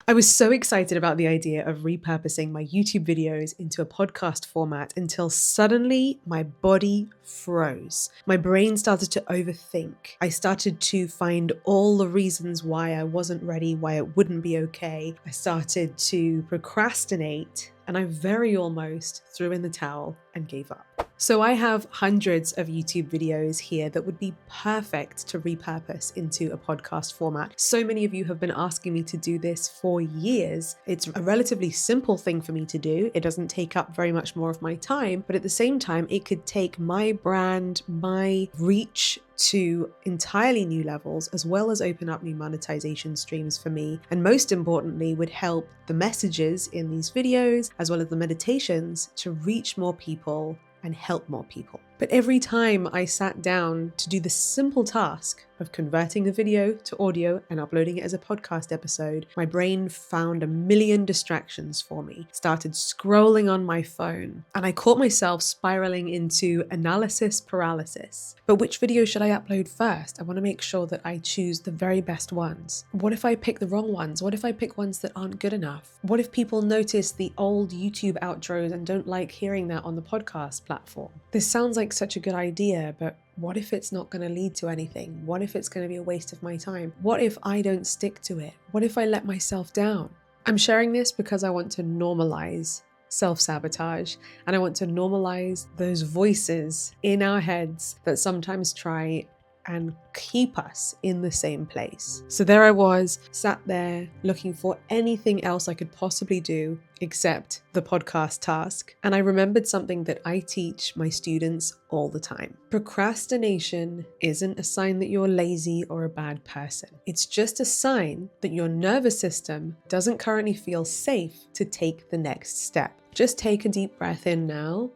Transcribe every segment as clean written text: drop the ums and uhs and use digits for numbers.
I was so excited about the idea of repurposing my YouTube videos into a podcast format until suddenly my body froze. My brain started to overthink. I started to find all the reasons why I wasn't ready, why it wouldn't be okay. I started to procrastinate, and I very almost threw in the towel and gave up. So I have hundreds of YouTube videos here that would be perfect to repurpose into a podcast format. So many of you have been asking me to do this for years. It's a relatively simple thing for me to do. It doesn't take up very much more of my time, but at the same time, it could take my brand, my reach to entirely new levels, as well as open up new monetization streams for me. And most importantly, would help the messages in these videos, as well as the meditations, to reach more people and help more people. But every time I sat down to do the simple task of converting the video to audio and uploading it as a podcast episode, my brain found a million distractions for me, started scrolling on my phone, and I caught myself spiraling into analysis paralysis. But which video should I upload first? I want to make sure that I choose the very best ones. What if I pick the wrong ones? What if I pick ones that aren't good enough? What if people notice the old YouTube outros and don't like hearing that on the podcast platform? This sounds like such a good idea, but what if it's not going to lead to anything? What if it's going to be a waste of my time? What if I don't stick to it? What if I let myself down? I'm sharing this because I want to normalize self-sabotage, and I want to normalize those voices in our heads that sometimes try and keep us in the same place. So there I was, sat there looking for anything else I could possibly do except the podcast task. And I remembered something that I teach my students all the time. Procrastination isn't a sign that you're lazy or a bad person. It's just a sign that your nervous system doesn't currently feel safe to take the next step. Just take a deep breath in now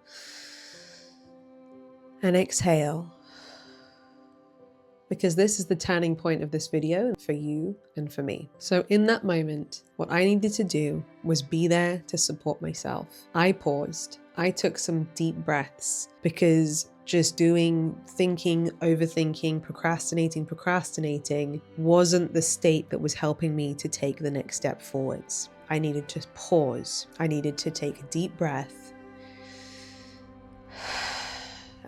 and exhale. Because this is the turning point of this video for you and for me. So in that moment, what I needed to do was be there to support myself. I paused. I took some deep breaths, because just thinking, overthinking, procrastinating wasn't the state that was helping me to take the next step forwards. I needed to pause. I needed to take a deep breath.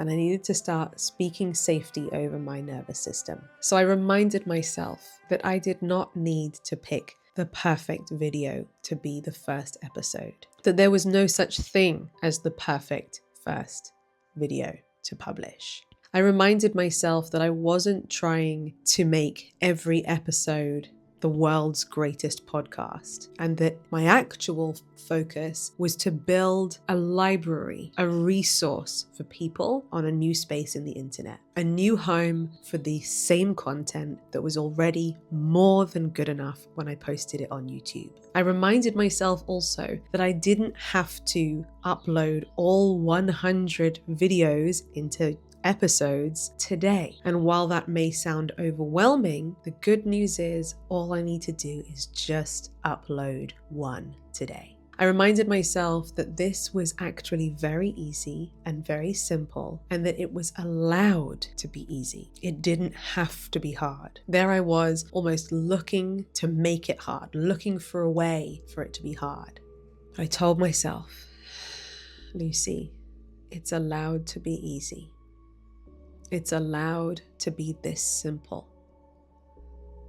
And I needed to start speaking safety over my nervous system. So I reminded myself that I did not need to pick the perfect video to be the first episode, that there was no such thing as the perfect first video to publish. I reminded myself that I wasn't trying to make every episode the world's greatest podcast, and that my actual focus was to build a library, a resource for people on a new space in the internet, a new home for the same content that was already more than good enough when I posted it on YouTube. I reminded myself also that I didn't have to upload all 100 videos into episodes today. And while that may sound overwhelming, the good news is all I need to do is just upload one today. I reminded myself that this was actually very easy and very simple, and that it was allowed to be easy. It didn't have to be hard. There I was, almost looking to make it hard, looking for a way for it to be hard. But I told myself, Lucie, it's allowed to be easy. It's allowed to be this simple.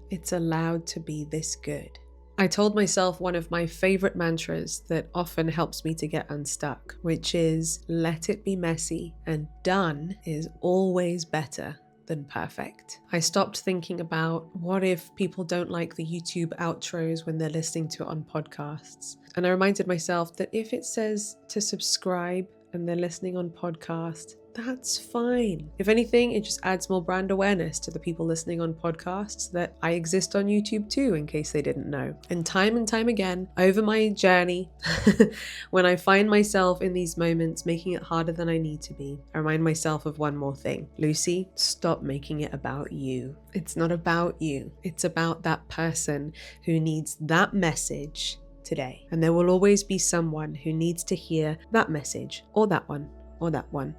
It's allowed to be this good. I told myself one of my favorite mantras that often helps me to get unstuck, which is, let it be messy, and done is always better than perfect. I stopped thinking about, what if people don't like the YouTube outros when they're listening to it on podcasts? And I reminded myself that if it says to subscribe and they're listening on podcast, that's fine. If anything, it just adds more brand awareness to the people listening on podcasts that I exist on YouTube too, in case they didn't know. And time again, over my journey, when I find myself in these moments making it harder than I need to be, I remind myself of one more thing. Lucie, stop making it about you. It's not about you. It's about that person who needs that message today. And there will always be someone who needs to hear that message, or that one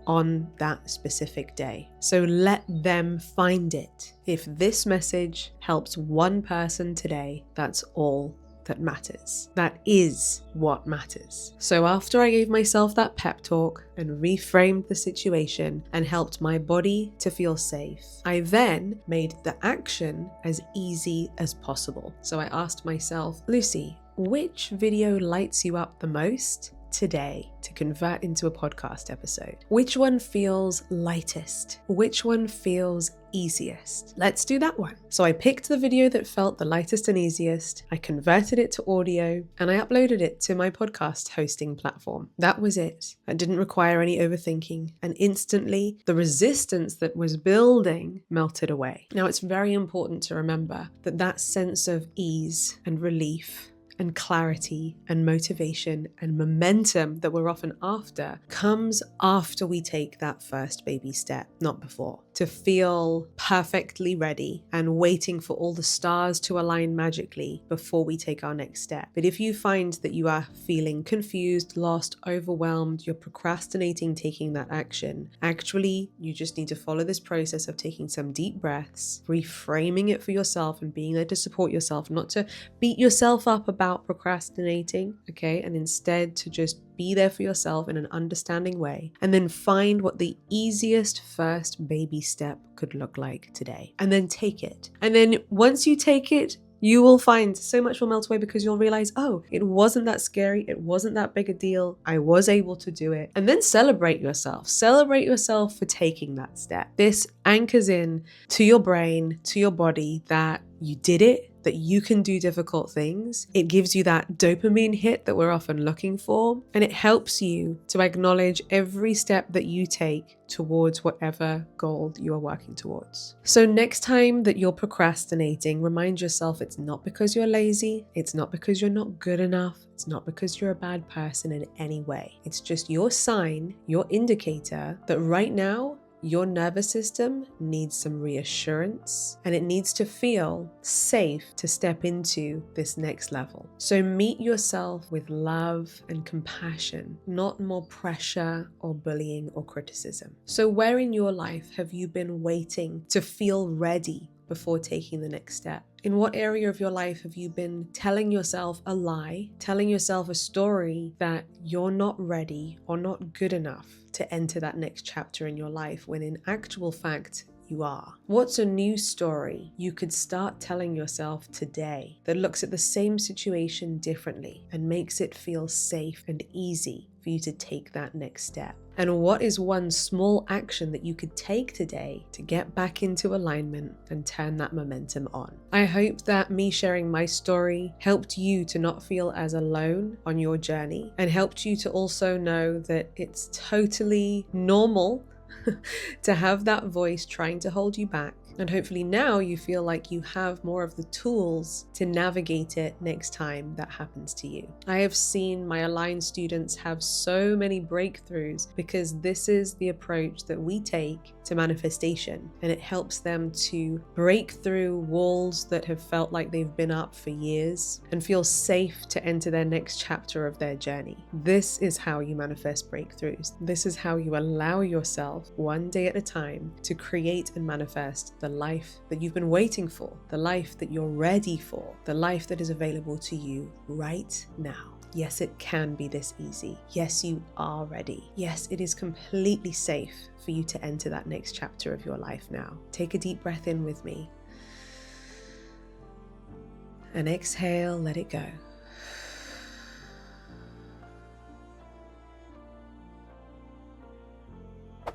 on that specific day. So let them find it. If this message helps one person today, that's all that matters. That is what matters. So after I gave myself that pep talk and reframed the situation and helped my body to feel safe, I then made the action as easy as possible. So I asked myself, Lucie, which video lights you up the most today to convert into a podcast episode? Which one feels lightest? Which one feels easiest? Let's do that one. So I picked the video that felt the lightest and easiest, I converted it to audio, and I uploaded it to my podcast hosting platform. That was it. It didn't require any overthinking, and instantly the resistance that was building melted away. Now it's very important to remember that that sense of ease and relief and clarity and motivation and momentum that we're often after comes after we take that first baby step, not before. To feel perfectly ready and waiting for all the stars to align magically before we take our next step. But if you find that you are feeling confused, lost, overwhelmed, you're procrastinating taking that action, actually, you just need to follow this process of taking some deep breaths, reframing it for yourself and being there to support yourself, not to beat yourself up about procrastinating, okay? And instead to just be there for yourself in an understanding way, and then find what the easiest first baby step could look like today, and then take it. And then once you take it, you will find so much will melt away because you'll realize, oh, it wasn't that scary. It wasn't that big a deal. I was able to do it. And then celebrate yourself. Celebrate yourself for taking that step. This anchors in to your brain, to your body that you did it, that you can do difficult things. It gives you that dopamine hit that we're often looking for, and it helps you to acknowledge every step that you take towards whatever goal you are working towards. So next time that you're procrastinating, remind yourself it's not because you're lazy, it's not because you're not good enough, it's not because you're a bad person in any way. It's just your sign, your indicator that right now your nervous system needs some reassurance and it needs to feel safe to step into this next level. So meet yourself with love and compassion, not more pressure or bullying or criticism. So where in your life have you been waiting to feel ready before taking the next step? In what area of your life have you been telling yourself a lie, telling yourself a story that you're not ready or not good enough to enter that next chapter in your life, when in actual fact, you are? What's a new story you could start telling yourself today that looks at the same situation differently and makes it feel safe and easy for you to take that next step? And what is one small action that you could take today to get back into alignment and turn that momentum on? I hope that me sharing my story helped you to not feel as alone on your journey, and helped you to also know that it's totally normal to have that voice trying to hold you back. And hopefully now you feel like you have more of the tools to navigate it next time that happens to you. I have seen my aligned students have so many breakthroughs because this is the approach that we take to manifestation, and it helps them to break through walls that have felt like they've been up for years and feel safe to enter their next chapter of their journey. This is how you manifest breakthroughs. This is how you allow yourself, one day at a time, to create and manifest the life that you've been waiting for, the life that you're ready for, the life that is available to you right now. Yes, it can be this easy. Yes, you are ready. Yes, it is completely safe for you to enter that next chapter of your life now. Take a deep breath in with me. And exhale, let it go.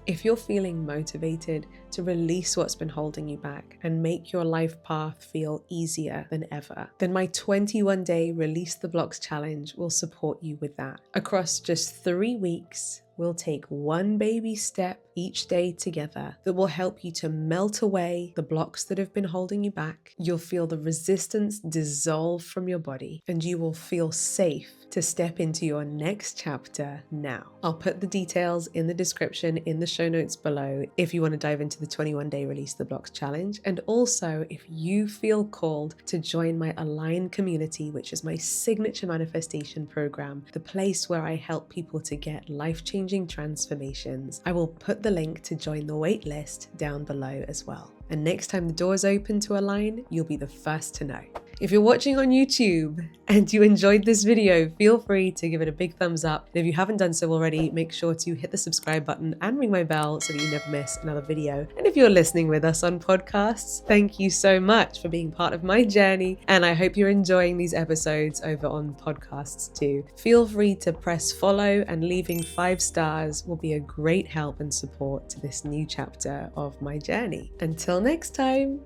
If you're feeling motivated to release what's been holding you back and make your life path feel easier than ever, then my 21-day Release the Blocks Challenge will support you with that. Across just 3 weeks, we'll take one baby step each day together that will help you to melt away the blocks that have been holding you back. You'll feel the resistance dissolve from your body, and you will feel safe to step into your next chapter now. I'll put the details in the description in the show notes below if you want to dive into the 21-day Release the Blocks Challenge. And also, if you feel called to join my Align community, which is my signature manifestation program, the place where I help people to get life-changing transformations, I will put the link to join the waitlist down below as well. And next time the doors open to Align, you'll be the first to know. If you're watching on YouTube and you enjoyed this video, feel free to give it a big thumbs up. And if you haven't done so already, make sure to hit the subscribe button and ring my bell so that you never miss another video. And if you're listening with us on podcasts, thank you so much for being part of my journey. And I hope you're enjoying these episodes over on podcasts too. Feel free to press follow, and leaving 5 stars will be a great help and support to this new chapter of my journey. Until next time,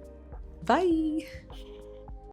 bye.